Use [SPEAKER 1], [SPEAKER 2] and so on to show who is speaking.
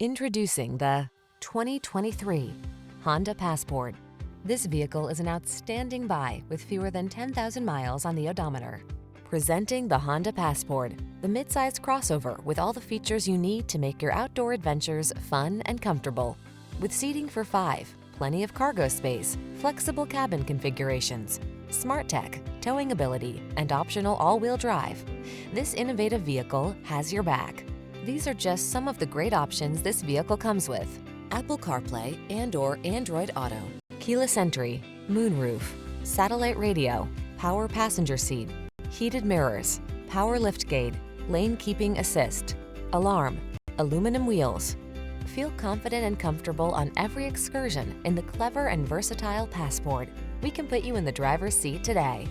[SPEAKER 1] Introducing the 2023 Honda Passport. This vehicle is an outstanding buy with fewer than 10,000 miles on the odometer. Presenting the Honda Passport, the midsize crossover with all the features you need to make your outdoor adventures fun and comfortable. With seating for 5, plenty of cargo space, flexible cabin configurations, smart tech, towing ability, and optional all-wheel drive, this innovative vehicle has your back. These are just some of the great options this vehicle comes with: Apple CarPlay and/or Android Auto, keyless entry, moonroof, satellite radio, power passenger seat, heated mirrors, power liftgate, lane keeping assist, alarm, aluminum wheels. Feel confident and comfortable on every excursion in the clever and versatile Passport. We can put you in the driver's seat today.